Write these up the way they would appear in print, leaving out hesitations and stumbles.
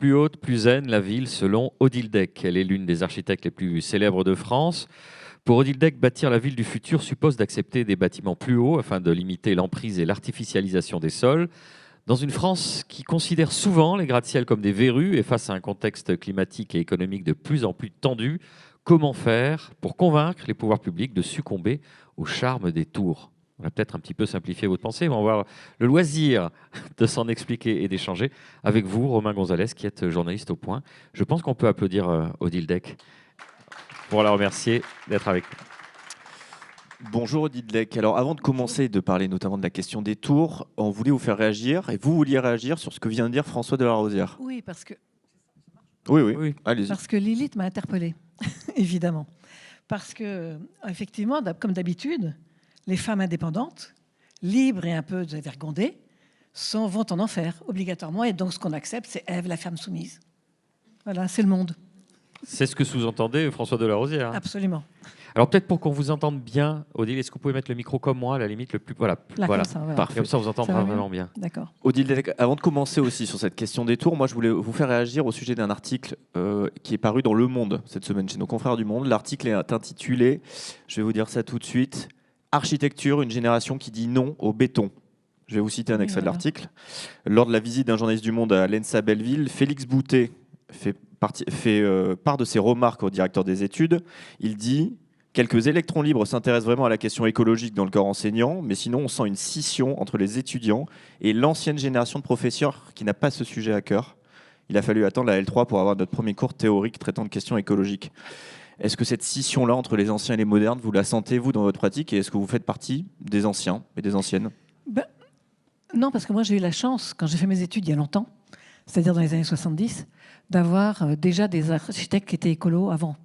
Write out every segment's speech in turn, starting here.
plus haute, plus zen, la ville, selon Odile Deck. Elle est l'une des architectes les plus célèbres de France. Pour Odile Deck, bâtir la ville du futur suppose d'accepter des bâtiments plus hauts afin de limiter l'emprise et l'artificialisation des sols. Dans une France qui considère souvent les gratte-ciel comme des verrues et face à un contexte climatique et économique de plus en plus tendu, comment faire pour convaincre les pouvoirs publics de succomber au charme des tours? On va peut-être un petit peu simplifier votre pensée, mais on va avoir le loisir de s'en expliquer et d'échanger avec vous, Romain Gonzalez, qui êtes journaliste au Point. Je pense qu'on peut applaudir Odile Deck pour la remercier d'être avec nous. Bonjour Odile Deck. Alors avant de commencer de parler notamment de la question des tours, on voulait vous faire réagir et vous vouliez réagir sur ce que vient de dire François de la Rosière. Oui, parce que, Oui. Allez-y. parce que Lilith m'a interpellée, évidemment. Parce que, effectivement, comme d'habitude, les femmes indépendantes, libres et un peu dévergondées, vont en enfer, obligatoirement. Et donc, ce qu'on accepte, c'est Ève, la femme soumise. Voilà, c'est le monde. C'est ce que sous-entendait François de la Rosière. Absolument. Alors peut-être pour qu'on vous entende bien, Odile, est-ce que vous pouvez mettre le micro comme moi, à la limite, le plus... Voilà, Là, voilà. comme ça, voilà. Parfait. Comme ça, on vous Ça entendra va bien vraiment bien. D'accord. Odile Deck, avant de commencer aussi sur cette question des tours, moi je voulais vous faire réagir au sujet d'un article qui est paru dans Le Monde cette semaine chez nos confrères du Monde. L'article est intitulé, je vais vous dire ça tout de suite, Architecture, une génération qui dit non au béton. Je vais vous citer un extrait de l'article. Lors de la visite d'un journaliste du Monde à l'ENSA Belleville, Félix Boutet fait part de ses remarques au directeur des études. Il dit « Quelques électrons libres s'intéressent vraiment à la question écologique dans le corps enseignant, mais sinon on sent une scission entre les étudiants et l'ancienne génération de professeurs qui n'a pas ce sujet à cœur. Il a fallu attendre la L3 pour avoir notre premier cours théorique traitant de questions écologiques. » Est-ce que cette scission-là entre les anciens et les modernes, vous la sentez, vous, dans votre pratique, et est-ce que vous faites partie des anciens et des anciennes ? Non, parce que moi, j'ai eu la chance, quand j'ai fait mes études il y a longtemps, c'est-à-dire dans les années 70, d'avoir déjà des architectes qui étaient écolos avant.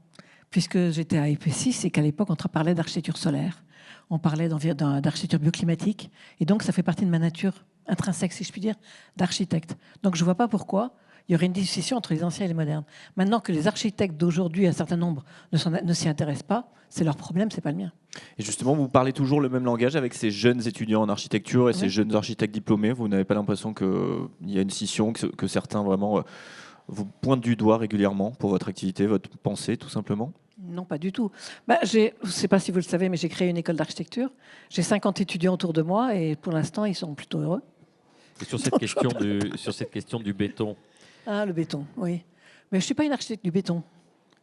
Puisque j'étais à EP6 et qu'à l'époque, on parlait d'architecture solaire, on parlait d'architecture bioclimatique. Et donc, ça fait partie de ma nature intrinsèque, si je puis dire, d'architecte. Donc, je ne vois pas pourquoi il y aurait une distinction entre les anciens et les modernes. Maintenant que les architectes d'aujourd'hui, un certain nombre, ne s'y intéressent pas, c'est leur problème, c'est pas le mien. Et justement, vous parlez toujours le même langage avec ces jeunes étudiants en architecture et ces jeunes architectes diplômés. Vous n'avez pas l'impression qu'il y a une scission, que certains vraiment vous pointent du doigt régulièrement pour votre activité, votre pensée, tout simplement ? Non, pas du tout. Je ne sais pas si vous le savez, mais j'ai créé une école d'architecture. J'ai 50 étudiants autour de moi et pour l'instant, ils sont plutôt heureux. Et sur cette question du béton, Ah, le béton, oui. Mais je ne suis pas une architecte du béton.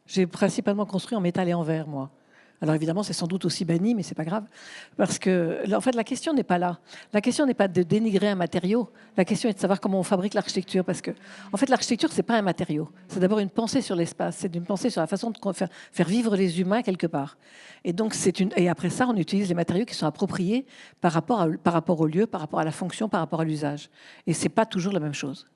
J'ai principalement construit en métal et en verre, moi. Alors évidemment, c'est sans doute aussi banni, mais c'est pas grave. Parce que, en fait, la question n'est pas là. La question n'est pas de dénigrer un matériau. La question est de savoir comment on fabrique l'architecture. Parce que, en fait, l'architecture, c'est pas un matériau. C'est d'abord une pensée sur l'espace. C'est une pensée sur la façon de faire vivre les humains quelque part. Et donc, et après ça, on utilise les matériaux qui sont appropriés par rapport au lieu, par rapport à la fonction, par rapport à l'usage. Et c'est pas toujours la même chose.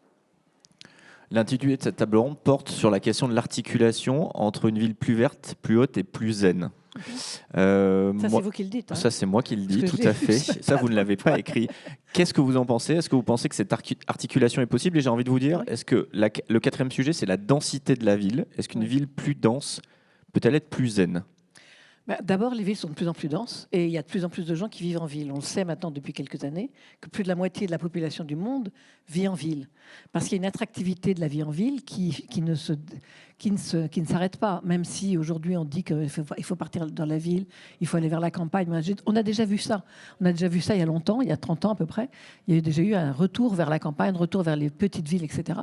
L'intitulé de cette table ronde porte sur la question de l'articulation entre une ville plus verte, plus haute et plus zen. Ça, c'est vous qui le dites. Hein. Ça, c'est moi qui le dis, tout à fait. Ça, vous ne l'avez pas écrit. Qu'est-ce que vous en pensez ? Est-ce que vous pensez que cette articulation est possible ? Et j'ai envie de vous dire, est-ce que le quatrième sujet, c'est la densité de la ville ? Est-ce qu'une ville plus dense peut-elle être plus zen ? D'abord, les villes sont de plus en plus denses et il y a de plus en plus de gens qui vivent en ville. On le sait maintenant depuis quelques années que plus de la moitié de la population du monde vit en ville. Parce qu'il y a une attractivité de la vie en ville qui ne s'arrête pas. Même si aujourd'hui on dit qu'il faut partir dans la ville, il faut aller vers la campagne. On a déjà vu ça. On a déjà vu ça il y a longtemps, il y a 30 ans à peu près. Il y a déjà eu un retour vers la campagne, un retour vers les petites villes, etc.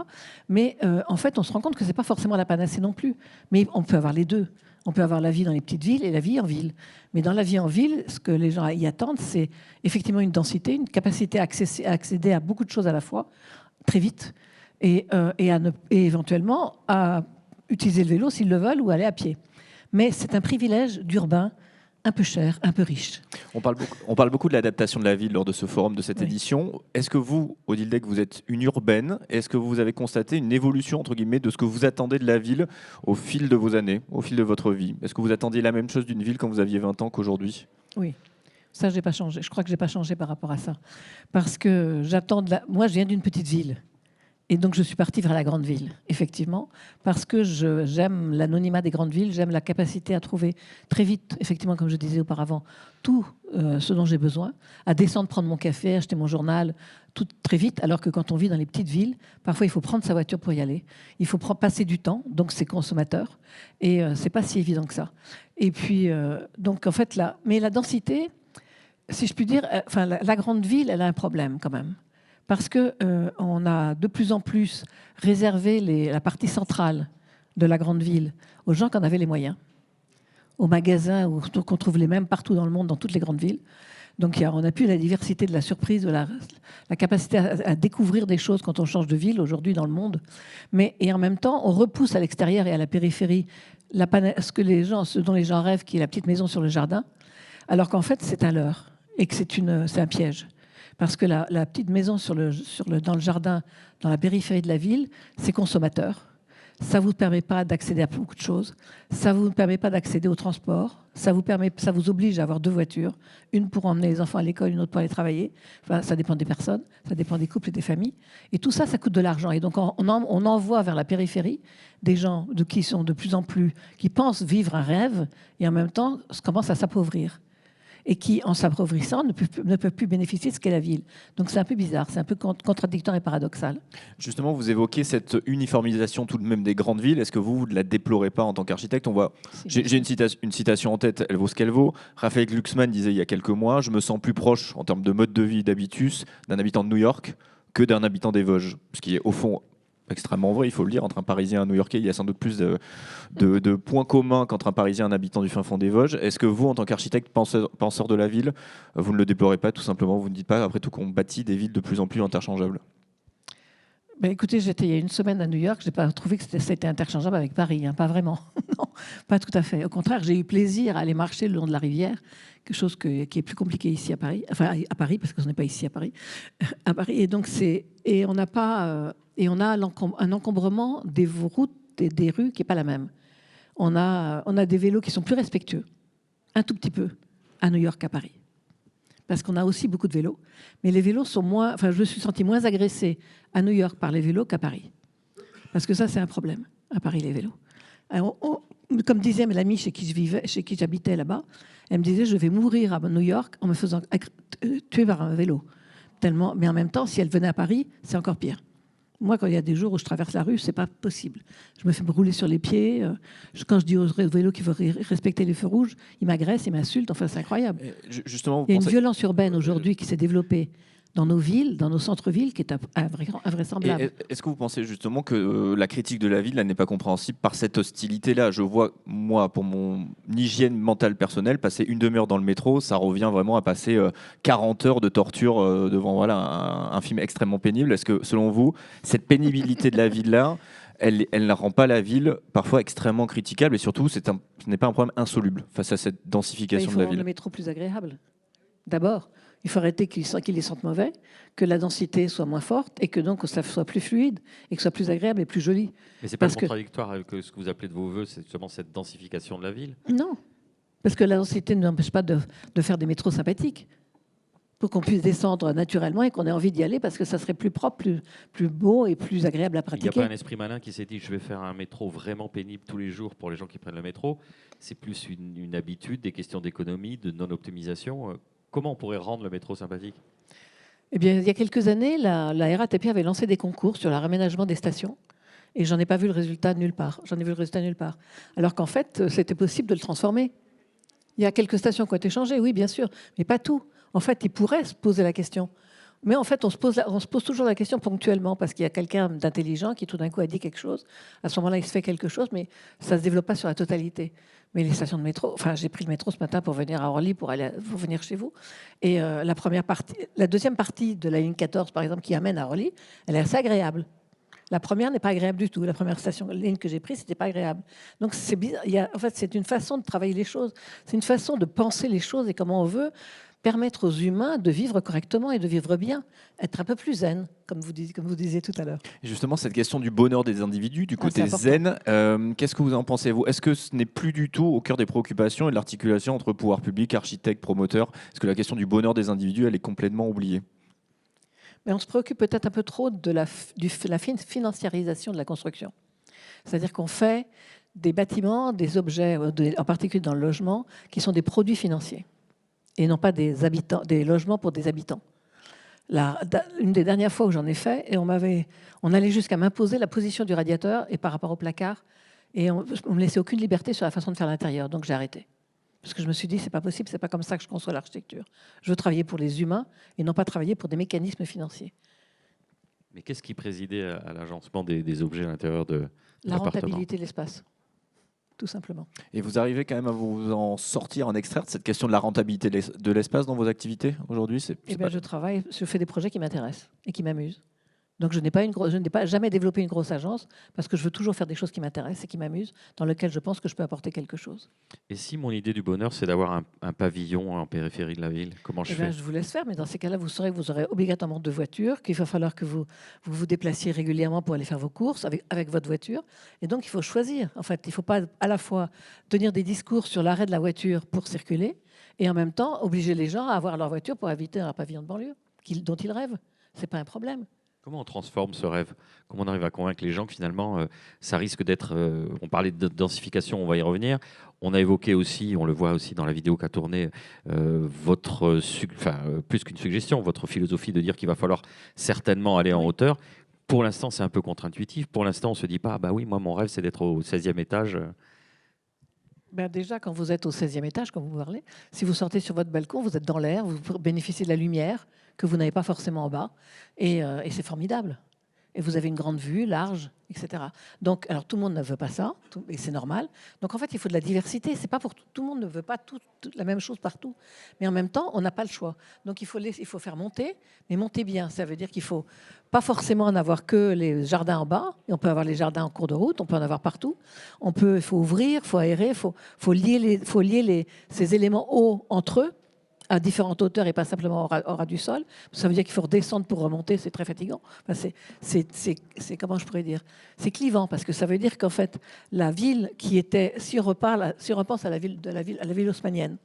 Mais en fait, on se rend compte que ce n'est pas forcément la panacée non plus. Mais on peut avoir les deux. On peut avoir la vie dans les petites villes et la vie en ville. Mais dans la vie en ville, ce que les gens y attendent, c'est effectivement une densité, une capacité à accéder à beaucoup de choses à la fois, très vite, et éventuellement à utiliser le vélo s'ils le veulent ou aller à pied. Mais c'est un privilège d'urbain un peu cher, un peu riche. On parle beaucoup de l'adaptation de la ville lors de ce forum, de cette édition. Est-ce que vous, Odile Deck, vous êtes une urbaine ? Est-ce que vous avez constaté une évolution, entre guillemets, de ce que vous attendez de la ville au fil de vos années, au fil de votre vie ? Est-ce que vous attendiez la même chose d'une ville quand vous aviez 20 ans qu'aujourd'hui ? Oui. Ça, je n'ai pas changé. Je crois que je n'ai pas changé par rapport à ça. Parce que moi, je viens d'une petite ville. Et donc, je suis partie vers la grande ville, effectivement, parce que j'aime l'anonymat des grandes villes, j'aime la capacité à trouver très vite, effectivement, comme je disais auparavant, tout ce dont j'ai besoin, à descendre prendre mon café, acheter mon journal, tout très vite, alors que quand on vit dans les petites villes, parfois il faut prendre sa voiture pour y aller, il faut passer du temps, donc c'est consommateur, et c'est pas si évident que ça. Et puis, donc en fait, mais la densité, si je puis dire, enfin, la grande ville, elle a un problème quand même. Parce qu'on a de plus en plus réservé la partie centrale de la grande ville aux gens qui en avaient les moyens, aux magasins qu'on trouve les mêmes partout dans le monde, dans toutes les grandes villes. Donc on n'a plus la diversité de la surprise, de la capacité à découvrir des choses quand on change de ville aujourd'hui dans le monde. Et en même temps, on repousse à l'extérieur et à la périphérie ce dont les gens rêvent, qui est la petite maison sur le jardin, alors qu'en fait c'est un leurre et que c'est un piège. Parce que la petite maison dans le jardin, dans la périphérie de la ville, c'est consommateur. Ça ne vous permet pas d'accéder à beaucoup de choses. Ça ne vous permet pas d'accéder au transport. Ça vous oblige à avoir 2 voitures. Une pour emmener les enfants à l'école, une autre pour aller travailler. Enfin, ça dépend des personnes, ça dépend des couples et des familles. Et tout ça, ça coûte de l'argent. Et donc, on envoie vers la périphérie des gens qui sont de plus en plus, qui pensent vivre un rêve et en même temps commencent à s'appauvrir. Et qui, en s'appauvrissant, ne peuvent plus bénéficier de ce qu'est la ville. Donc c'est un peu bizarre, c'est un peu contradictoire et paradoxal. Justement, vous évoquez cette uniformisation tout de même des grandes villes. Est-ce que vous ne la déplorez pas en tant qu'architecte ? J'ai une citation en tête, elle vaut ce qu'elle vaut. Raphaël Glucksmann disait il y a quelques mois « Je me sens plus proche, en termes de mode de vie, d'habitus, d'un habitant de New York que d'un habitant des Vosges ». Ce qui est au fond extrêmement vrai, il faut le dire. Entre un Parisien et un New-Yorkais, il y a sans doute plus de points communs qu'entre un Parisien et un habitant du fin fond des Vosges. Est-ce que vous, en tant qu'architecte, penseur de la ville, vous ne le déplorez pas tout simplement ? Vous ne dites pas, après tout, qu'on bâtit des villes de plus en plus interchangeables ? Écoutez, j'étais il y a une semaine à New York, je n'ai pas trouvé que c'était interchangeable avec Paris, pas vraiment. Non, pas tout à fait. Au contraire, j'ai eu plaisir à aller marcher le long de la rivière, quelque chose qui est plus compliqué ici à Paris, enfin à Paris, parce qu'on n'est pas ici à Paris. À Paris, et donc on n'a pas... Et on a un encombrement des routes et des rues qui n'est pas la même. On a des vélos qui sont plus respectueux, un tout petit peu, à New York qu'à Paris. Parce qu'on a aussi beaucoup de vélos. Mais les vélos sont moins... Enfin, je me suis sentie moins agressée à New York par les vélos qu'à Paris. Parce que ça, c'est un problème, à Paris, les vélos. Alors, comme disait l'amie chez qui j'habitais là-bas, elle me disait, je vais mourir à New York en me faisant tuer par un vélo. Tellement... Mais en même temps, si elle venait à Paris, c'est encore pire. Moi, quand il y a des jours où je traverse la rue, c'est pas possible. Je me fais rouler sur les pieds. Quand je dis aux vélos qu'il faut respecter les feux rouges, ils m'agressent, ils m'insultent. Enfin, c'est incroyable. Justement, il y a une violence urbaine aujourd'hui qui s'est développée dans nos villes, dans nos centres-villes, qui est invraisemblable. Est-ce que vous pensez justement que la critique de la ville n'est pas compréhensible par cette hostilité-là ? Je vois, moi, pour mon hygiène mentale personnelle, passer une demi-heure dans le métro, ça revient vraiment à passer 40 heures de torture devant un film extrêmement pénible. Est-ce que, selon vous, cette pénibilité de la ville-là, elle ne rend pas la ville parfois extrêmement critiquable, et surtout, ce n'est pas un problème insoluble face à cette densification de la ville ? Il faut rendre le métro plus agréable. D'abord, il faut arrêter qu'ils les sentent mauvais, que la densité soit moins forte et que donc ça soit plus fluide et que ce soit plus agréable et plus joli. Mais c'est pas contradictoire avec ce que vous appelez de vos voeux, c'est justement cette densification de la ville ? Non, parce que la densité ne nous empêche pas de faire des métros sympathiques pour qu'on puisse descendre naturellement et qu'on ait envie d'y aller parce que ça serait plus propre, plus beau et plus agréable à pratiquer. Il n'y a pas un esprit malin qui s'est dit je vais faire un métro vraiment pénible tous les jours pour les gens qui prennent le métro. C'est plus une habitude, des questions d'économie, de non-optimisation. Comment on pourrait rendre le métro sympathique ? Eh bien, il y a quelques années, la RATP avait lancé des concours sur le raménagement des stations. Et j'en ai pas vu le résultat nulle part. J'en ai vu le résultat nulle part. Alors qu'en fait, c'était possible de le transformer. Il y a quelques stations qui ont été changées, oui, bien sûr, mais pas tout. En fait, ils pourraient se poser la question. Mais en fait, on se pose toujours la question ponctuellement parce qu'il y a quelqu'un d'intelligent qui tout d'un coup a dit quelque chose. À ce moment-là, il se fait quelque chose, mais ça ne se développe pas sur la totalité. Mais les stations de métro, enfin, j'ai pris le métro ce matin pour venir à Orly, pour venir chez vous. Et la deuxième partie de la ligne 14, par exemple, qui amène à Orly, elle est assez agréable. La première n'est pas agréable du tout. La première ligne que j'ai prise, c'était pas agréable. Donc c'est bizarre. En fait, c'est une façon de travailler les choses. C'est une façon de penser les choses et comment on veut permettre aux humains de vivre correctement et de vivre bien, être un peu plus zen, comme vous disiez tout à l'heure. Et justement, cette question du bonheur des individus, du côté zen, qu'est-ce que vous en pensez, vous ? Est-ce que ce n'est plus du tout au cœur des préoccupations et de l'articulation entre pouvoir public, architectes, promoteurs ? Est-ce que la question du bonheur des individus, elle est complètement oubliée ? Mais on se préoccupe peut-être un peu trop de la financiarisation de la construction. C'est-à-dire qu'on fait des bâtiments, des objets, en particulier dans le logement, qui sont des produits financiers et non pas des logements pour des habitants. Une des dernières fois où j'en ai fait, et on allait jusqu'à m'imposer la position du radiateur et par rapport au placard, et on ne me laissait aucune liberté sur la façon de faire l'intérieur. Donc j'ai arrêté. Parce que je me suis dit, c'est pas possible, c'est pas comme ça que je conçois l'architecture. Je veux travailler pour les humains et non pas travailler pour des mécanismes financiers. Mais qu'est-ce qui présidait à l'agencement des objets à l'intérieur de la l'appartement ? Rentabilité de l'espace, tout simplement. Et vous arrivez quand même à vous en sortir, en extraire de cette question de la rentabilité de l'espace dans vos activités aujourd'hui? Je fais des projets qui m'intéressent et qui m'amusent. Donc je n'ai pas jamais développé une grosse agence parce que je veux toujours faire des choses qui m'intéressent et qui m'amusent, dans lesquelles je pense que je peux apporter quelque chose. Et si mon idée du bonheur, c'est d'avoir un pavillon en périphérie de la ville, comment je fais? Je vous laisse faire, mais dans ces cas-là, vous saurez que vous aurez obligatoirement 2 voitures, qu'il va falloir que vous déplaciez régulièrement pour aller faire vos courses avec votre voiture. Et donc il faut choisir. En fait, il ne faut pas à la fois tenir des discours sur l'arrêt de la voiture pour circuler et en même temps obliger les gens à avoir leur voiture pour éviter un pavillon de banlieue dont ils rêvent. Ce n'est pas un problème. Comment on transforme ce rêve? Comment on arrive à convaincre les gens que finalement, ça risque d'être... on parlait de densification, on va y revenir. On a évoqué aussi, on le voit aussi dans la vidéo qu'a tournée, plus qu'une suggestion, votre philosophie de dire qu'il va falloir certainement aller en hauteur. Pour l'instant, c'est un peu contre-intuitif. Pour l'instant, on ne se dit pas, bah oui, moi, mon rêve, c'est d'être au 16e étage. Déjà, quand vous êtes au 16e étage, comme vous parlez, si vous sortez sur votre balcon, vous êtes dans l'air, vous bénéficiez de la lumière que vous n'avez pas forcément en bas, et c'est formidable. Et vous avez une grande vue, large, etc. Donc, alors tout le monde ne veut pas ça, et c'est normal. Donc en fait, il faut de la diversité. C'est pas pour tout le monde ne veut pas la même chose partout. Mais en même temps, on n'a pas le choix. Donc il faut faire monter, mais monter bien. Ça veut dire qu'il faut pas forcément en avoir que les jardins en bas. Et on peut avoir les jardins en cours de route. On peut en avoir partout. Il faut ouvrir, il faut aérer, il faut lier ces éléments hauts entre eux à différentes hauteurs et pas simplement au ras du sol. Ça veut dire qu'il faut redescendre pour remonter, c'est très fatigant. Enfin, c'est comment je pourrais dire, c'est clivant parce que ça veut dire qu'en fait la ville qui était, si on repense à la ville haussmannienne,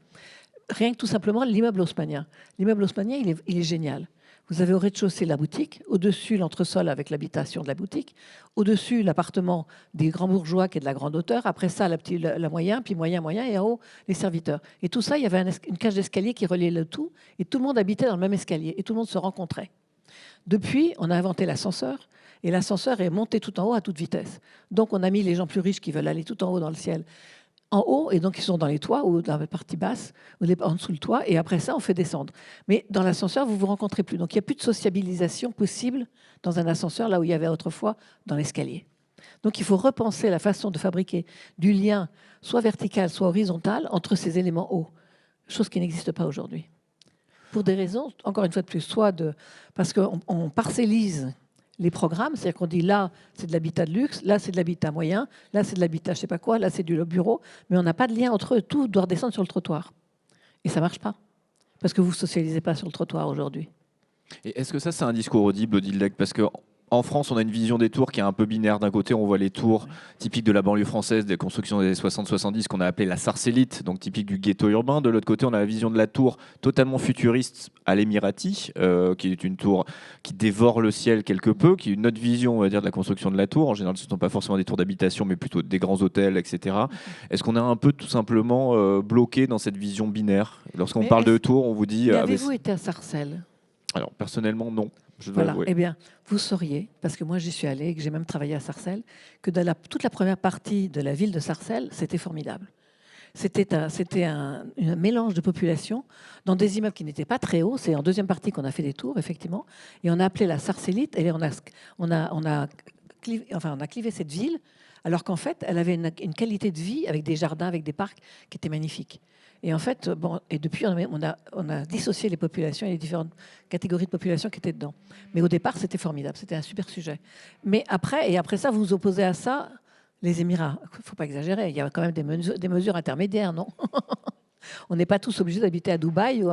rien que tout simplement l'immeuble haussmannien. L'immeuble haussmannien, il est génial. Vous avez au rez-de-chaussée la boutique, au-dessus l'entresol avec l'habitation de la boutique, au-dessus l'appartement des grands bourgeois qui est de la grande hauteur, après ça la moyen, puis moyen, et en haut les serviteurs. Et tout ça, il y avait une cage d'escalier qui reliait le tout, et tout le monde habitait dans le même escalier, et tout le monde se rencontrait. Depuis, on a inventé l'ascenseur, et l'ascenseur est monté tout en haut à toute vitesse. Donc on a mis les gens plus riches qui veulent aller tout en haut dans le ciel en haut, et donc ils sont dans les toits ou dans la partie basse, ou en dessous le toit, et après ça, on fait descendre. Mais dans l'ascenseur, vous ne vous rencontrez plus. Donc il n'y a plus de sociabilisation possible dans un ascenseur, là où il y avait autrefois dans l'escalier. Donc il faut repenser la façon de fabriquer du lien, soit vertical, soit horizontal, entre ces éléments hauts, chose qui n'existe pas aujourd'hui. Pour des raisons, encore une fois de plus, parce qu'on parcellise les programmes, c'est-à-dire qu'on dit là, c'est de l'habitat de luxe, là, c'est de l'habitat moyen, là, c'est de l'habitat je sais pas quoi, là, c'est du bureau, mais on n'a pas de lien entre eux. Tout doit redescendre sur le trottoir. Et ça marche pas, parce que vous ne socialisez pas sur le trottoir aujourd'hui. Et est-ce que ça, c'est un discours audible, Odile Legge? Parce que en France, on a une vision des tours qui est un peu binaire. D'un côté, on voit les tours typiques de la banlieue française, des constructions des années 60-70, qu'on a appelé la sarcellite, donc typique du ghetto urbain. De l'autre côté, on a la vision de la tour totalement futuriste à l'Emirati, qui est une tour qui dévore le ciel quelque peu, qui est une autre vision, on va dire, de la construction de la tour. En général, ce ne sont pas forcément des tours d'habitation, mais plutôt des grands hôtels, etc. Est-ce qu'on est un peu tout simplement bloqué dans cette vision binaire? Lorsqu'on parle de tour, on vous dit... Avez-vous été à Sarcelles? Alors, personnellement, non. Voilà. Eh bien, vous sauriez, parce que moi j'y suis allée et que j'ai même travaillé à Sarcelles, que dans toute la première partie de la ville de Sarcelles, c'était formidable. C'était un mélange de population dans des immeubles qui n'étaient pas très hauts. C'est en deuxième partie qu'on a fait des tours, effectivement. Et on a appelé la Sarcellite. Et on a clivé cette ville, alors qu'en fait, elle avait une qualité de vie avec des jardins, avec des parcs qui étaient magnifiques. Et en fait, depuis, on a dissocié les populations et les différentes catégories de population qui étaient dedans. Mais au départ, c'était formidable, c'était un super sujet. Mais après ça, vous vous opposez à ça, les Émirats. Il ne faut pas exagérer, il y a quand même des mesures intermédiaires, non? On n'est pas tous obligés d'habiter à Dubaï ou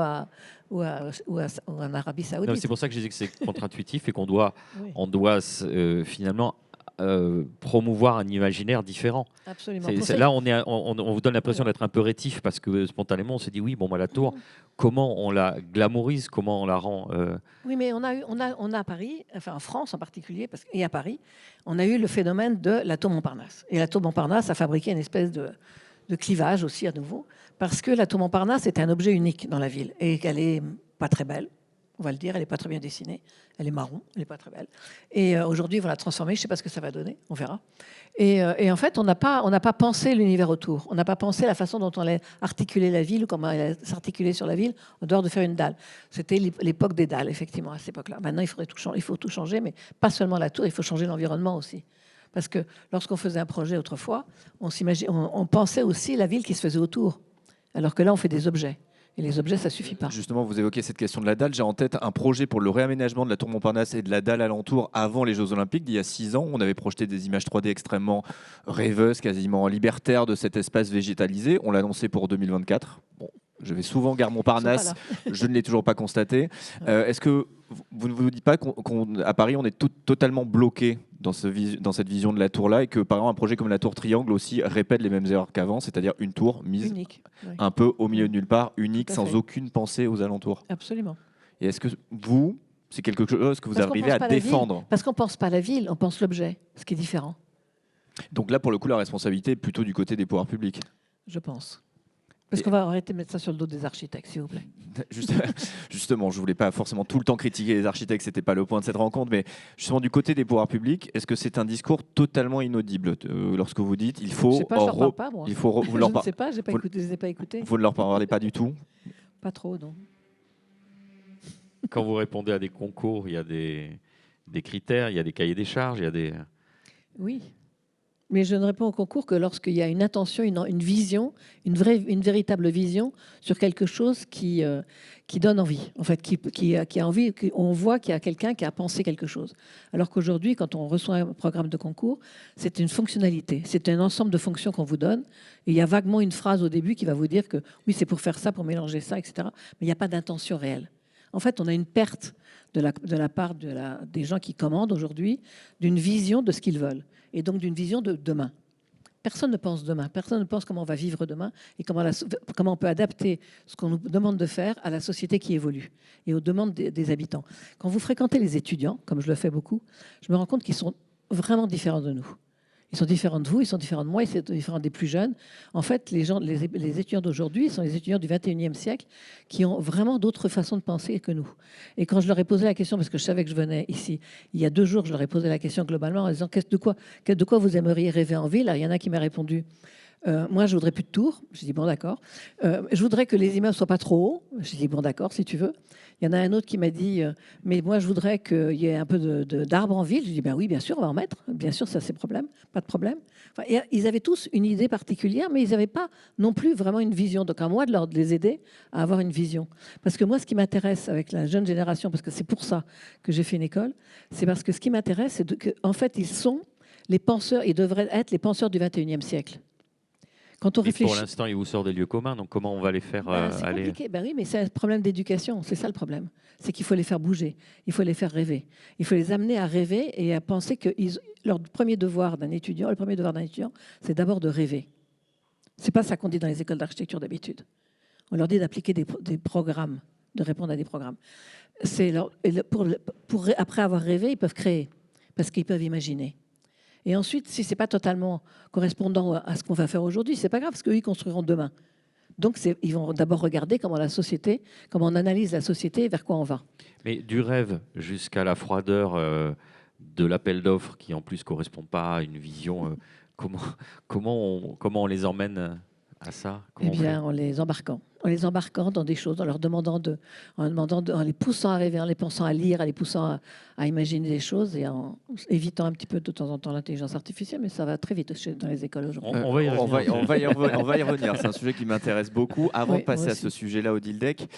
en Arabie Saoudite. C'est pour ça que je disais que c'est contre-intuitif et qu'on doit, finalement promouvoir un imaginaire différent. Absolument. Là, on vous donne l'impression d'être un peu rétif parce que spontanément, on se dit oui, bon, la tour, comment on la glamourise, comment on la rend. Oui, mais on a à Paris, enfin en France en particulier, et à Paris, on a eu le phénomène de la tour Montparnasse. Et la tour Montparnasse a fabriqué une espèce de clivage aussi à nouveau, parce que la tour Montparnasse est un objet unique dans la ville et qu'elle est pas très belle. On va le dire, elle n'est pas très bien dessinée. Elle est marron, elle n'est pas très belle. Et aujourd'hui, ils vont la transformer. Je ne sais pas ce que ça va donner, on verra. Et en fait, on n'a pas pensé l'univers autour. On n'a pas pensé la façon dont on allait articuler la ville ou comment elle allait s'articuler sur la ville en dehors de faire une dalle. C'était l'époque des dalles, effectivement, à cette époque-là. Maintenant, il faut tout changer, mais pas seulement la tour, il faut changer l'environnement aussi. Parce que lorsqu'on faisait un projet autrefois, on pensait aussi la ville qui se faisait autour. Alors que là, on fait des objets. Et les objets, ça ne suffit pas. Justement, vous évoquez cette question de la dalle. J'ai en tête un projet pour le réaménagement de la tour Montparnasse et de la dalle alentour avant les Jeux Olympiques d'il y a 6 ans. On avait projeté des images 3D extrêmement rêveuses, quasiment libertaires de cet espace végétalisé. On l'a annoncé pour 2024. Bon, je vais souvent gare Montparnasse. Je ne l'ai toujours pas constaté. Est-ce que vous ne vous dites pas qu'à Paris, on est totalement bloqué dans cette vision de la tour-là et que, par exemple, un projet comme la tour Triangle aussi répète les mêmes erreurs qu'avant, c'est-à-dire une tour mise unique, un peu au milieu de nulle part, unique, sans aucune pensée aux alentours. Absolument. Et est-ce que c'est quelque chose que vous arrivez à défendre? Parce qu'on ne pense pas la ville, on pense l'objet, ce qui est différent. Donc là, pour le coup, la responsabilité est plutôt du côté des pouvoirs publics. Je pense. Parce qu'on va arrêter de mettre ça sur le dos des architectes, s'il vous plaît. Justement, je ne voulais pas forcément tout le temps critiquer les architectes, ce n'était pas le point de cette rencontre, mais justement du côté des pouvoirs publics, est-ce que c'est un discours totalement inaudible lorsque vous dites il faut... Je ne sais pas, je ne leur parle pas, moi. Il faut je ne sais pas, je ne les ai pas écoutés. Vous ne leur parlez pas du tout? Pas trop, non. Quand vous répondez à des concours, il y a des critères, il y a des cahiers des charges, il y a des... Oui. Mais je ne réponds au concours que lorsqu'il y a une intention, une vision, une véritable vision sur quelque chose qui donne envie, en fait, qui a envie, on voit qu'il y a quelqu'un qui a pensé quelque chose. Alors qu'aujourd'hui, quand on reçoit un programme de concours, c'est une fonctionnalité, c'est un ensemble de fonctions qu'on vous donne. Et il y a vaguement une phrase au début qui va vous dire que oui, c'est pour faire ça, pour mélanger ça, etc. Mais il n'y a pas d'intention réelle. En fait, on a une perte de la part des gens qui commandent aujourd'hui d'une vision de ce qu'ils veulent. Et donc d'une vision de demain. Personne ne pense demain, personne ne pense comment on va vivre demain et comment on peut adapter ce qu'on nous demande de faire à la société qui évolue et aux demandes des habitants. Quand vous fréquentez les étudiants, comme je le fais beaucoup, je me rends compte qu'ils sont vraiment différents de nous. Ils sont différents de vous, ils sont différents de moi, ils sont différents des plus jeunes. En fait, les étudiants d'aujourd'hui sont les étudiants du 21e siècle qui ont vraiment d'autres façons de penser que nous. Et quand je leur ai posé la question, parce que je savais que je venais ici, il y a 2 jours, je leur ai posé la question globalement en disant de quoi vous aimeriez rêver en ville? Alors, il y en a qui m'a répondu moi, je voudrais plus de tours. J'ai dit bon, d'accord. Je voudrais que les immeubles soient pas trop hauts. J'ai dit bon, d'accord, si tu veux. Il y en a un autre qui m'a dit mais moi, je voudrais qu'il y ait un peu d'arbres en ville. J'ai dit ben oui, bien sûr, on va en mettre. Bien sûr, ça c'est problème, pas de problème. Enfin, ils avaient tous une idée particulière, mais ils n'avaient pas non plus vraiment une vision. Donc à moi de les aider à avoir une vision. Parce que moi, ce qui m'intéresse avec la jeune génération, parce que c'est pour ça que j'ai fait une école, c'est parce que ce qui m'intéresse, c'est qu'en fait, ils sont les penseurs, ils devraient être les penseurs du 21e siècle. Quand on réfléchit... Pour l'instant, il vous sort des lieux communs, donc comment on va les faire aller? C'est compliqué. Oui, mais c'est un problème d'éducation. C'est ça le problème. C'est qu'il faut les faire bouger. Il faut les faire rêver. Il faut les amener à rêver et à penser que leur premier devoir d'un étudiant, c'est d'abord de rêver. C'est pas ça qu'on dit dans les écoles d'architecture d'habitude. On leur dit d'appliquer des programmes, de répondre à des programmes. Après avoir rêvé, ils peuvent créer parce qu'ils peuvent imaginer. Et ensuite, si ce n'est pas totalement correspondant à ce qu'on va faire aujourd'hui, ce n'est pas grave, parce qu'eux, ils construiront demain. Donc, ils vont d'abord regarder comment on analyse la société et vers quoi on va. Mais du rêve jusqu'à la froideur de l'appel d'offres, qui en plus ne correspond pas à une vision, comment on les emmène à ça? Eh bien, en les embarquant dans des choses, en les poussant à rêver, en les poussant à lire, en les poussant à imaginer des choses et en évitant un petit peu de temps en temps l'intelligence artificielle, mais ça va très vite dans les écoles aujourd'hui. On va y revenir. C'est un sujet qui m'intéresse beaucoup. Avant de passer à ce sujet-là, Odile Deck,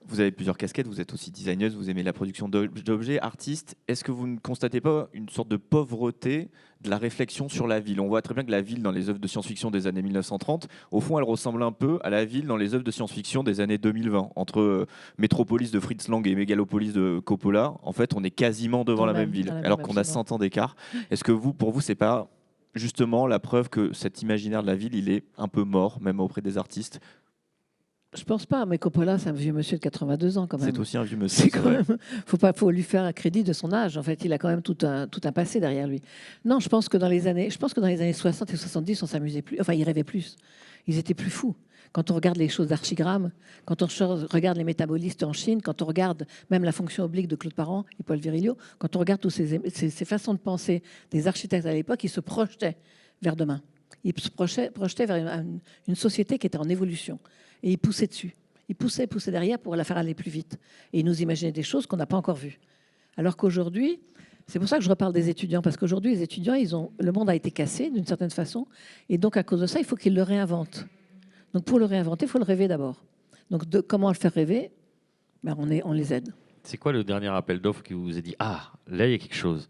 vous avez plusieurs casquettes, vous êtes aussi designeuse, vous aimez la production d'objets, artiste. Est-ce que vous ne constatez pas une sorte de pauvreté de la réflexion sur la ville. On voit très bien que la ville dans les œuvres de science-fiction des années 1930, au fond, elle ressemble un peu à la ville dans les œuvres de science-fiction des années 2020. Entre Métropolis de Fritz Lang et Mégalopolis de Coppola, en fait, on est quasiment devant la même ville, alors qu'on a 100 ans d'écart. Est-ce que pour vous, c'est pas justement la preuve que cet imaginaire de la ville, il est un peu mort, même auprès des artistes? Je pense pas, mais Coppola, c'est un vieux monsieur de 82 ans quand même. C'est aussi un vieux monsieur. C'est quand même, faut lui faire un crédit de son âge. En fait, il a quand même tout un passé derrière lui. Non, je pense que dans les années 60 et 70, on s'amusait plus. Enfin, ils rêvaient plus. Ils étaient plus fous. Quand on regarde les choses d'Archigrammes, quand on regarde les métabolistes en Chine, quand on regarde même la fonction oblique de Claude Parent et Paul Virilio, quand on regarde toutes ces façons de penser des architectes à l'époque, ils se projetaient vers demain. Ils se projetaient vers une société qui était en évolution. Et ils poussaient dessus. Ils poussaient derrière pour la faire aller plus vite. Et ils nous imaginaient des choses qu'on n'a pas encore vues. Alors qu'aujourd'hui, c'est pour ça que je reparle des étudiants, parce qu'aujourd'hui, les étudiants, le monde a été cassé d'une certaine façon. Et donc, à cause de ça, il faut qu'ils le réinventent. Donc, pour le réinventer, il faut le rêver d'abord. Donc, comment le faire rêver? On les aide. C'est quoi le dernier appel d'offres qui vous a dit « Ah, là, il y a quelque chose.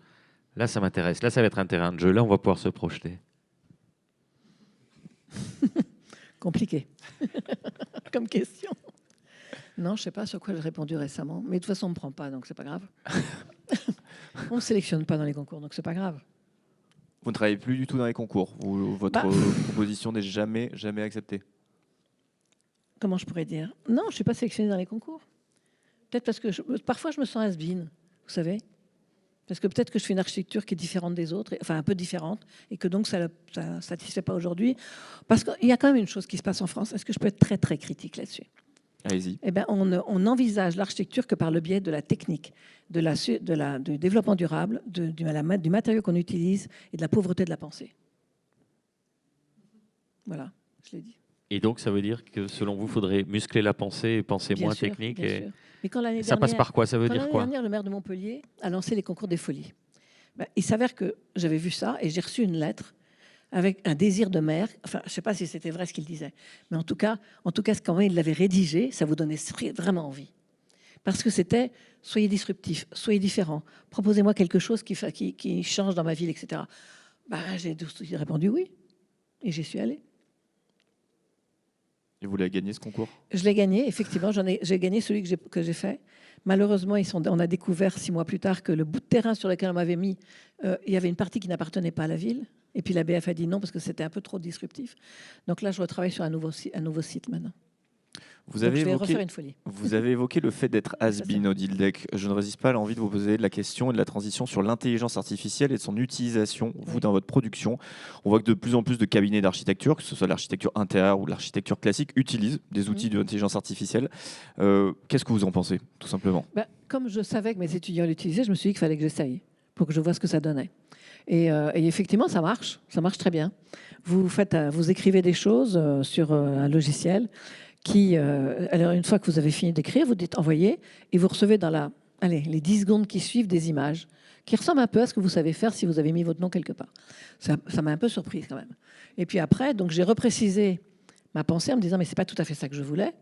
Là, ça m'intéresse. Là, ça va être un terrain de jeu. Là, on va pouvoir se projeter. » Compliqué comme question. Non, je ne sais pas sur quoi j'ai répondu récemment. Mais de toute façon, on ne me prend pas, donc c'est pas grave. On ne sélectionne pas dans les concours, donc c'est pas grave. Vous ne travaillez plus du tout dans les concours. Votre proposition n'est jamais acceptée. Comment je pourrais dire? Non, je ne suis pas sélectionnée dans les concours. Peut-être parce que parfois je me sens has-been, vous savez. Parce que peut-être que je fais une architecture qui est différente des autres, enfin un peu différente, et que donc ça ne satisfait pas aujourd'hui. Parce qu'il y a quand même une chose qui se passe en France. Est-ce que je peux être très, très critique là-dessus? Allez-y. Eh ben, on envisage l'architecture que par le biais de la technique, du développement durable, du matériau qu'on utilise et de la pauvreté de la pensée. Voilà, je l'ai dit. Et donc, ça veut dire que selon vous, il faudrait muscler la pensée et penser moins technique. Bien sûr. Mais quand ça passe par quoi? Ça veut dire quoi? L'année dernière, le maire de Montpellier a lancé les concours des folies. Il s'avère que j'avais vu ça et j'ai reçu une lettre avec un désir de maire. Enfin, je ne sais pas si c'était vrai ce qu'il disait, mais en tout cas, quand il l'avait rédigé, ça vous donnait vraiment envie. Parce que c'était « soyez disruptifs, soyez différents, proposez-moi quelque chose qui change dans ma ville, etc. » J'ai répondu oui et j'y suis allée. Et vous l'avez gagné, ce concours? Je l'ai gagné, effectivement. J'ai gagné celui que j'ai fait. Malheureusement, on a découvert 6 mois plus tard que le bout de terrain sur lequel on m'avait mis, il y avait une partie qui n'appartenait pas à la ville. Et puis la BF a dit non parce que c'était un peu trop disruptif. Donc là, je retravaille sur un nouveau site maintenant. Vous avez refaire une folie. Vous avez évoqué le fait d'être has-been, Odile Deck. Je ne résiste pas à l'envie de vous poser la question et de la transition sur l'intelligence artificielle et de son utilisation, vous, dans votre production. On voit que de plus en plus de cabinets d'architecture, que ce soit l'architecture intérieure ou l'architecture classique, utilisent des outils d'intelligence artificielle. Qu'est-ce que vous en pensez, tout simplement? Comme je savais que mes étudiants l'utilisaient, je me suis dit qu'il fallait que j'essaye pour que je vois ce que ça donnait. Et effectivement, ça marche très bien. Vous écrivez des choses sur un logiciel alors une fois que vous avez fini d'écrire, vous dites envoyer et vous recevez dans les 10 secondes qui suivent des images qui ressemblent un peu à ce que vous savez faire si vous avez mis votre nom quelque part. Ça m'a un peu surprise quand même. Et puis après, donc j'ai reprécisé ma pensée en me disant mais c'est pas tout à fait ça que je voulais.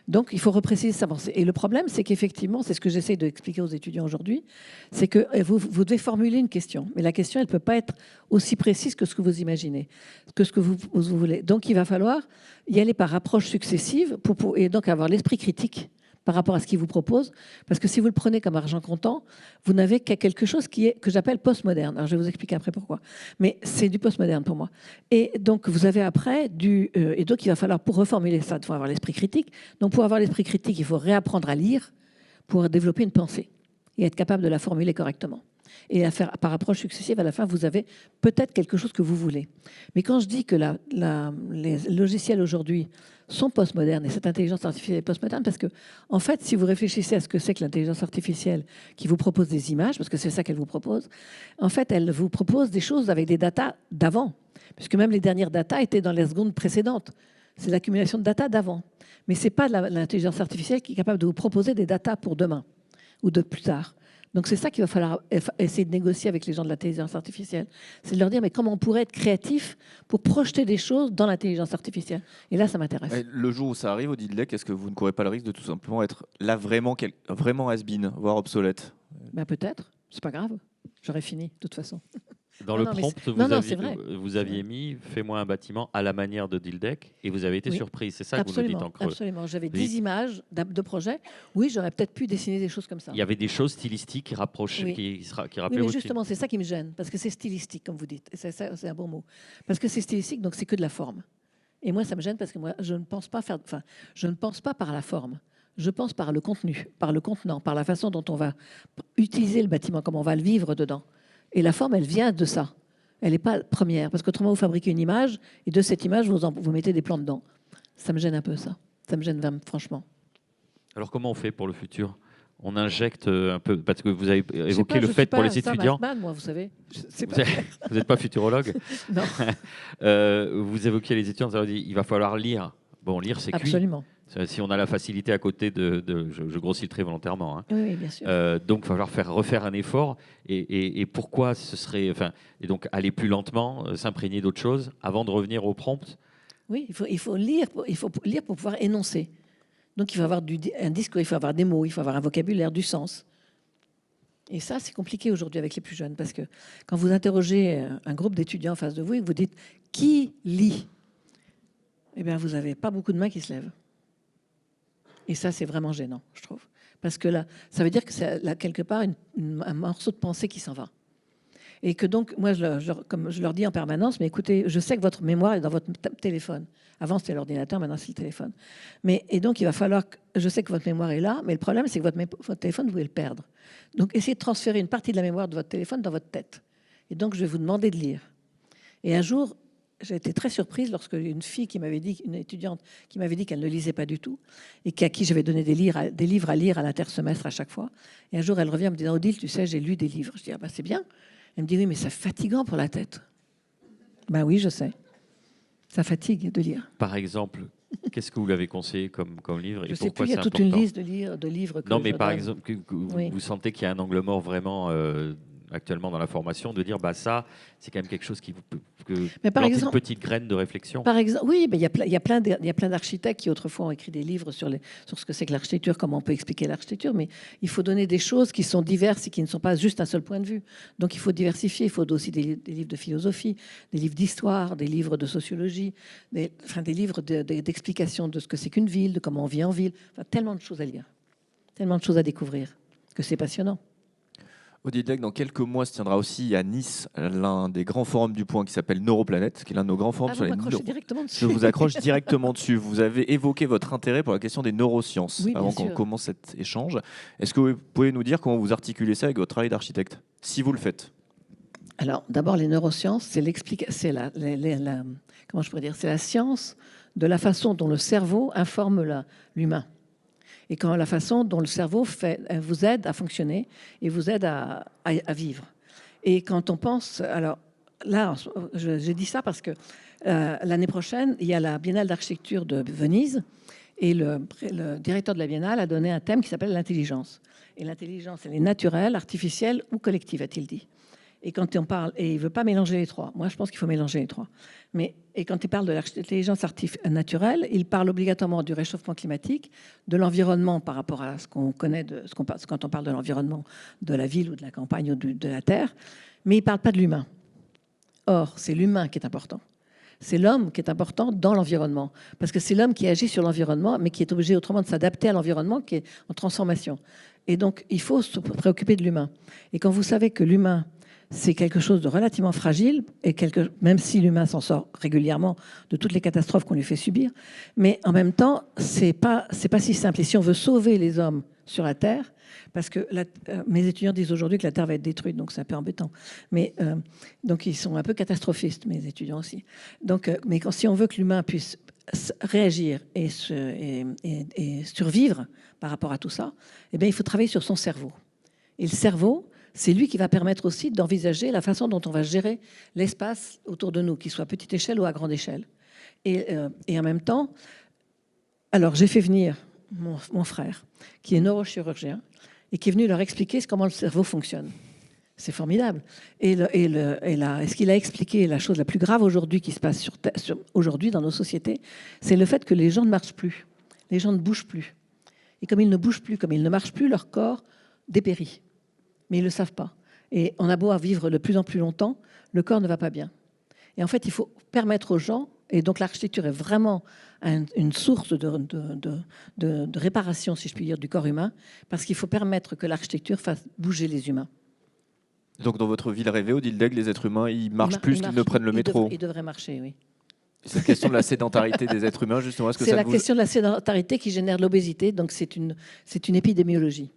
Donc, il faut repréciser sa pensée. Et le problème, c'est qu'effectivement, c'est ce que j'essaie d'expliquer aux étudiants aujourd'hui, c'est que vous devez formuler une question. Mais la question, elle ne peut pas être aussi précise que ce que vous imaginez, que ce que vous voulez. Donc, il va falloir y aller par approche successive et donc avoir l'esprit critique par rapport à ce qu'il vous propose. Parce que si vous le prenez comme argent comptant, vous n'avez qu'à quelque chose que j'appelle postmoderne. Alors, je vais vous expliquer après pourquoi. Mais c'est du postmoderne pour moi. Et donc, vous avez après et donc, il va falloir, pour reformuler ça, il faut avoir l'esprit critique. Donc, pour avoir l'esprit critique, il faut réapprendre à lire pour développer une pensée et être capable de la formuler correctement. Et à faire par approche successive, à la fin, vous avez peut-être quelque chose que vous voulez. Mais quand je dis que les logiciels aujourd'hui sont postmodernes, et cette intelligence artificielle est postmoderne, parce que, en fait, si vous réfléchissez à ce que c'est que l'intelligence artificielle qui vous propose des images, parce que c'est ça qu'elle vous propose, en fait, elle vous propose des choses avec des datas d'avant, puisque même les dernières datas étaient dans les secondes précédentes. C'est l'accumulation de data d'avant. Mais ce n'est pas l'intelligence artificielle qui est capable de vous proposer des datas pour demain ou de plus tard. Donc c'est ça qu'il va falloir essayer de négocier avec les gens de l'intelligence artificielle. C'est de leur dire, mais comment on pourrait être créatif pour projeter des choses dans l'intelligence artificielle? Et là, ça m'intéresse. Le jour où ça arrive, Odile Deck, est-ce que vous ne courez pas le risque de tout simplement être là vraiment has-been, voire obsolète? Peut-être, c'est pas grave. J'aurais fini, de toute façon. Dans Non, le non, mais prompt, c'est vrai. vous aviez mis fais-moi un bâtiment à la manière de Dildek et vous avez été Oui. surprise. C'est ça que vous nous dites en creux. Absolument. J'avais Vous dites- 10 images de projets. Oui, j'aurais peut-être pu dessiner des choses comme ça. Il y avait des choses stylistiques qui rapprochaient, Oui. qui Oui, rappelaient mais votre film. justement, c'est ça qui me gêne, parce que c'est stylistique, comme vous dites. Et c'est un bon mot. Parce que c'est stylistique, donc c'est que de la forme. Et moi, ça me gêne parce que moi, je ne pense pas faire. Enfin, je ne pense pas par la forme. Je pense par le contenu, par le contenant, par la façon dont on va utiliser le bâtiment, comment on va le vivre dedans. Et la forme, elle vient de ça. Elle n'est pas première, parce qu'autrement, vous fabriquez une image et de cette image, vous mettez des plans dedans. Ça me gêne un peu, ça. Ça me gêne franchement. Alors comment on fait pour le futur? On injecte un peu, parce que vous avez Je sais évoqué pas, le je fait suis pour pas les étudiants. Batman, moi, vous savez. C'est Vous pas n'êtes pas futurologue. Non, Vous évoquiez les étudiants, ça veut dire il va falloir lire. Bon, lire, c'est cuit. absolument. Si on a la facilité à côté je grossis le trait volontairement. Hein. Oui, oui, bien sûr. Donc, il va falloir refaire un effort. Et pourquoi ce serait. Enfin, et donc, aller plus lentement, s'imprégner d'autres choses avant de revenir au prompt. Oui, il faut lire pour pouvoir énoncer. Donc il faut avoir un discours, il faut avoir des mots, il faut avoir un vocabulaire, du sens. Et ça, c'est compliqué aujourd'hui avec les plus jeunes, parce que quand vous interrogez un groupe d'étudiants en face de vous et que vous dites « qui lit ?», eh bien, vous n'avez pas beaucoup de mains qui se lèvent. Et ça, c'est vraiment gênant, je trouve. Parce que là, ça veut dire que c'est là, quelque part un morceau de pensée qui s'en va. Et que donc, moi, comme je leur dis en permanence, mais écoutez, je sais que votre mémoire est dans votre téléphone. Avant, c'était l'ordinateur, maintenant, c'est le téléphone. Et donc, il va falloir je sais que votre mémoire est là, mais le problème, c'est que votre téléphone, vous pouvez le perdre. Donc, essayez de transférer une partie de la mémoire de votre téléphone dans votre tête. Et donc, je vais vous demander de lire. Et un jour, j'ai été très surprise lorsque une fille une étudiante qui m'avait dit qu'elle ne lisait pas du tout et à qui j'avais donné des livres à lire à l'intersemestre à chaque fois. Et un jour, elle revient me disant « Odile, tu sais, j'ai lu des livres. » Je dis « Ah ben, c'est bien. » Elle me dit « Oui, mais c'est fatigant pour la tête. » Ben oui, je sais. Ça fatigue de lire. Par exemple, qu'est-ce que vous lui avez conseillé comme livre Je et sais pourquoi plus, il y c'est a toute important? une liste de livres que Non, mais je par donne. exemple, Oui. vous sentez qu'il y a un angle mort vraiment actuellement dans la formation, de dire bah ça, c'est quand même quelque chose qui vous peut Mais par planter exemple, une petite graine de réflexion. Par exemple, oui, mais il y a plein d'architectes qui autrefois ont écrit des livres sur ce que c'est que l'architecture, comment on peut expliquer l'architecture, mais il faut donner des choses qui sont diverses et qui ne sont pas juste un seul point de vue. Donc il faut diversifier, il faut aussi des livres de philosophie, des livres d'histoire, des livres de sociologie, des livres d'explication de ce que c'est qu'une ville, de comment on vit en ville, enfin, tellement de choses à lire, tellement de choses à découvrir, que c'est passionnant. Odile Dec, dans quelques mois, se tiendra aussi à Nice l'un des grands forums du point qui s'appelle Neuroplanète, qui est l'un de nos grands forums Ah, sur vous les m'accrochez directement dessus. Je vous accroche directement dessus. Vous avez évoqué votre intérêt pour la question des neurosciences Oui, bien avant qu'on sûr. commence cet échange. Est-ce que vous pouvez nous dire comment vous articulez ça avec votre travail d'architecte, si vous le faites? Alors, d'abord, les neurosciences, c'est comment je pourrais dire, c'est la science de la façon dont le cerveau informe l'humain. Et quand la façon dont le cerveau vous aide à fonctionner et vous aide à vivre. Et quand on pense, alors là, j'ai dit ça parce que l'année prochaine, il y a la Biennale d'architecture de Venise et le directeur de la Biennale a donné un thème qui s'appelle l'intelligence. Et l'intelligence, elle est naturelle, artificielle ou collective, a-t-il dit. Et quand on parle, et il ne veut pas mélanger les trois. Moi, je pense qu'il faut mélanger les trois. Et quand il parle de l'intelligence naturelle, il parle obligatoirement du réchauffement climatique, de l'environnement par rapport à ce qu'on connaît, quand on parle de l'environnement de la ville ou de la campagne ou de la terre, mais il ne parle pas de l'humain. Or, c'est l'humain qui est important. C'est l'homme qui est important dans l'environnement, parce que c'est l'homme qui agit sur l'environnement, mais qui est obligé autrement de s'adapter à l'environnement qui est en transformation. Et donc, il faut se préoccuper de l'humain. Et quand vous savez que l'humain, c'est quelque chose de relativement fragile, et même si l'humain s'en sort régulièrement de toutes les catastrophes qu'on lui fait subir, mais en même temps, c'est pas si simple. Et si on veut sauver les hommes sur la Terre, parce que mes étudiants disent aujourd'hui que la Terre va être détruite, donc c'est un peu embêtant. Mais donc ils sont un peu catastrophistes, mes étudiants aussi. Donc, mais si on veut que l'humain puisse réagir et survivre par rapport à tout ça, eh bien, il faut travailler sur son cerveau. Et le cerveau, c'est lui qui va permettre aussi d'envisager la façon dont on va gérer l'espace autour de nous, qu'il soit à petite échelle ou à grande échelle. Et en même temps, alors j'ai fait venir mon frère, qui est neurochirurgien, et qui est venu leur expliquer comment le cerveau fonctionne. C'est formidable. Et ce qu'il a expliqué, la chose la plus grave aujourd'hui qui se passe aujourd'hui dans nos sociétés, c'est le fait que les gens ne marchent plus. Les gens ne bougent plus. Et comme ils ne bougent plus, comme ils ne marchent plus, leur corps dépérit. Mais ils ne le savent pas. Et on a beau à vivre de plus en plus longtemps, le corps ne va pas bien. Et en fait, il faut permettre aux gens, et donc l'architecture est vraiment une source de réparation, si je puis dire, du corps humain, parce qu'il faut permettre que l'architecture fasse bouger les humains. Donc dans votre ville rêvée, Odile Daigle, les êtres humains, ils marchent plus qu'ils ne prennent le métro. Ils devraient marcher, oui. Cette question de la sédentarité des êtres humains, justement, est-ce que C'est ça la vous... question de la sédentarité qui génère l'obésité, donc c'est une épidémiologie.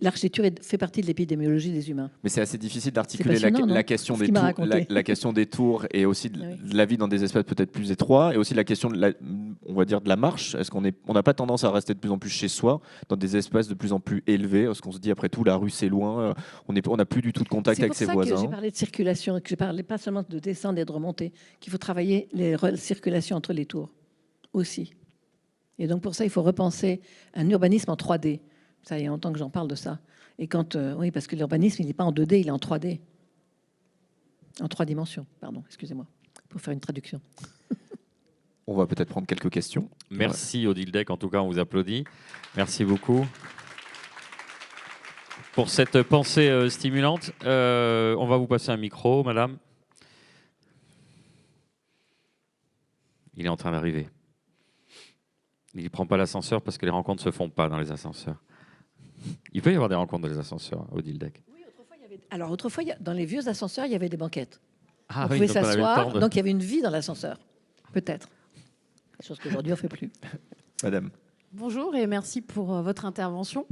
L'architecture fait partie de l'épidémiologie des humains. Mais c'est assez difficile d'articuler la question des tours et aussi de la vie dans des espaces peut-être plus étroits et aussi la question on va dire de la marche. Est-ce qu'on n'a pas tendance à rester de plus en plus chez soi dans des espaces de plus en plus élevés? Parce qu'on se dit après tout la rue c'est loin, on n'a plus du tout de contact avec ses voisins. C'est pour ça que j'ai parlé de circulation et que j'ai parlé pas seulement de descendre et de remonter, qu'il faut travailler les circulations entre les tours aussi. Et donc pour ça il faut repenser un urbanisme en 3D. Ça y est longtemps que j'en parle de ça. Et oui, parce que l'urbanisme, il n'est pas en 2D, il est en 3D. En 3 dimensions, pardon, excusez-moi, pour faire une traduction. On va peut-être prendre quelques questions. Merci Odile Daigle, en tout cas, on vous applaudit. Merci beaucoup pour cette pensée stimulante. On va vous passer un micro, madame. Il est en train d'arriver. Il ne prend pas l'ascenseur parce que les rencontres ne se font pas dans les ascenseurs. Il peut y avoir des rencontres dans les ascenseurs, Odile Daigle. Oui, autrefois, dans les vieux ascenseurs, il y avait des banquettes. Ah, on pouvait s'asseoir, donc il y avait une vie dans l'ascenseur, peut-être. Chose qu'aujourd'hui, on ne fait plus. Madame. Bonjour et merci pour votre intervention.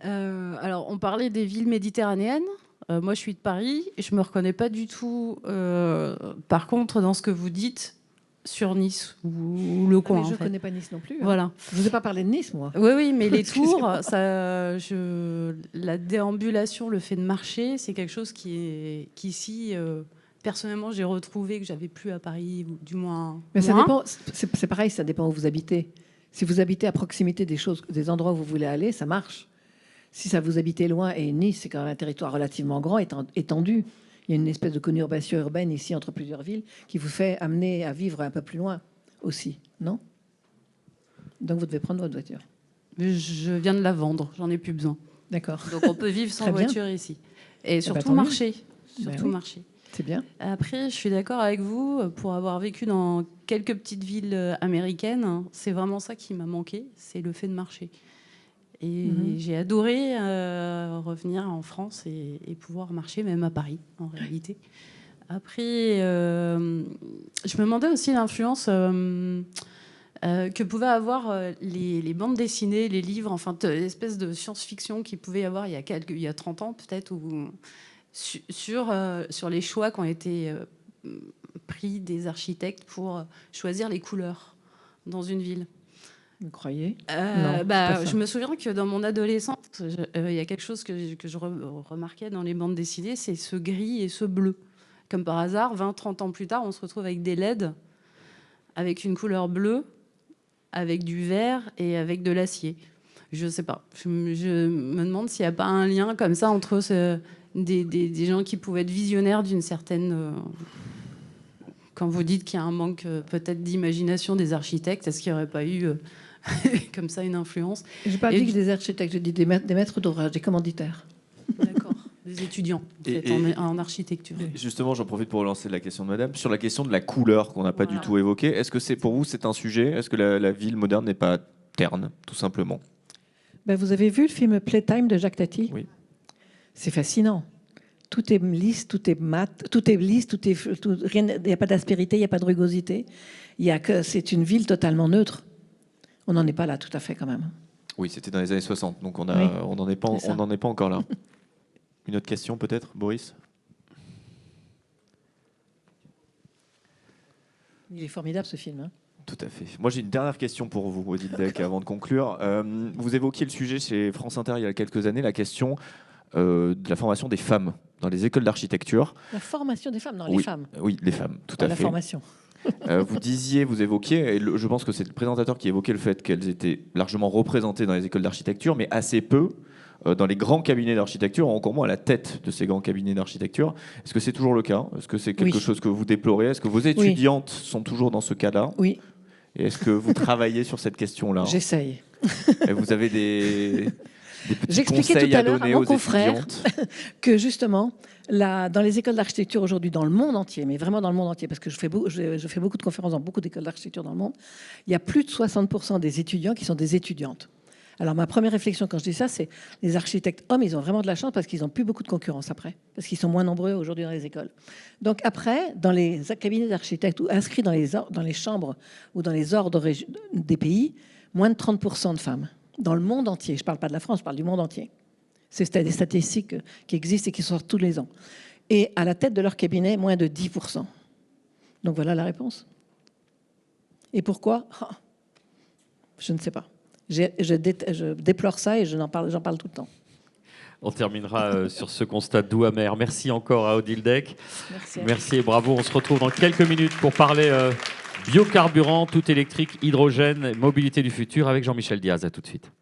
Alors, on parlait des villes méditerranéennes. Moi, je suis de Paris et je ne me reconnais pas du tout, par contre, dans ce que vous dites sur Nice ou le coin. Je ne connais pas Nice non plus. Voilà. Je ne vous ai pas parlé de Nice, moi. Oui, mais les tours, la déambulation, le fait de marcher, c'est quelque chose qui ici, personnellement, j'ai retrouvé que j'avais plus à Paris, ou du moins. Mais ça dépend. C'est pareil, ça dépend où vous habitez. Si vous habitez à proximité des endroits où vous voulez aller, ça marche. Si ça vous habitez loin, et Nice, c'est quand même un territoire relativement grand, étendu. Il y a une espèce de conurbation urbaine ici entre plusieurs villes qui vous fait amener à vivre un peu plus loin aussi, non? Donc vous devez prendre votre voiture. Je viens de la vendre, j'en ai plus besoin. D'accord. Donc on peut vivre sans voiture ici. Et surtout marcher. Marcher. C'est bien. Après, je suis d'accord avec vous, pour avoir vécu dans quelques petites villes américaines, c'est vraiment ça qui m'a manqué, c'est le fait de marcher. Et j'ai adoré revenir en France et pouvoir marcher, même à Paris, en réalité. Après, je me demandais aussi l'influence que pouvaient avoir les bandes dessinées, les livres, enfin, l'espèce de science-fiction qu'il pouvait y avoir il y a 30 ans, peut-être, sur les choix qui ont été pris des architectes pour choisir les couleurs dans une ville. Vous croyez? Non, je me souviens que dans mon adolescence, il y a quelque chose que je remarquais dans les bandes dessinées, c'est ce gris et ce bleu. Comme par hasard, 20-30 ans plus tard, on se retrouve avec des LED, avec une couleur bleue, avec du vert et avec de l'acier. Je ne sais pas. Je me demande s'il n'y a pas un lien comme ça entre des gens qui pouvaient être visionnaires d'une certaine... quand vous dites qu'il y a un manque peut-être d'imagination des architectes, est-ce qu'il n'y aurait pas eu... comme ça, une influence. Je n'ai pas dit que des architectes, je dis des maîtres d'ouvrage, des commanditaires. D'accord, des étudiants en architecture. Justement, j'en profite pour relancer la question de madame. Sur la question de la couleur qu'on n'a pas du tout évoquée, est-ce que pour vous, c'est un sujet? Est-ce que la ville moderne n'est pas terne, tout simplement? Vous avez vu le film Playtime de Jacques Tati? Oui. C'est fascinant. Tout est lisse, tout est mat, tout est lisse, il n'y a pas d'aspérité, il n'y a pas de rugosité. C'est une ville totalement neutre. On n'en est pas là tout à fait quand même. Oui, c'était dans les années 60, donc on n'en est pas encore là. Une autre question peut-être, Boris? Il est formidable ce film. Tout à fait. Moi j'ai une dernière question pour vous, Odile Daigle, avant de conclure. Vous évoquiez le sujet chez France Inter il y a quelques années, la question de la formation des femmes dans les écoles d'architecture. La formation des femmes, non, les femmes. Oui, les femmes, tout à fait. La formation. Vous évoquiez, et je pense que c'est le présentateur qui évoquait le fait qu'elles étaient largement représentées dans les écoles d'architecture, mais assez peu dans les grands cabinets d'architecture, encore moins à la tête de ces grands cabinets d'architecture. Est-ce que c'est toujours le cas? Est-ce que c'est quelque chose que vous déplorez? Est-ce que vos étudiantes sont toujours dans ce cas-là? Oui. Et est-ce que vous travaillez sur cette question-là? J'essaye. Et vous avez des Des petits J'expliquais conseils tout à l'heure à donner mon aux confrère étudiantes. que justement, dans les écoles d'architecture aujourd'hui, dans le monde entier, mais vraiment dans le monde entier, parce que je fais beaucoup de conférences dans beaucoup d'écoles d'architecture dans le monde, il y a plus de 60% des étudiants qui sont des étudiantes. Alors ma première réflexion quand je dis ça, c'est les architectes hommes, ils ont vraiment de la chance parce qu'ils n'ont plus beaucoup de concurrence après, parce qu'ils sont moins nombreux aujourd'hui dans les écoles. Donc après, dans les cabinets d'architectes ou inscrits dans les chambres ou dans les ordres des pays, moins de 30% de femmes. Dans le monde entier, je ne parle pas de la France, je parle du monde entier. C'est des statistiques qui existent et qui sortent tous les ans. Et à la tête de leur cabinet, moins de 10%. Donc voilà la réponse. Et pourquoi? Je ne sais pas. Je déplore ça et j'en parle tout le temps. On terminera sur ce constat doux amer. Merci encore à Odile Deck. Merci et bravo. On se retrouve dans quelques minutes pour parler biocarburant, tout électrique, hydrogène, mobilité du futur avec Jean-Michel Diaz. À tout de suite.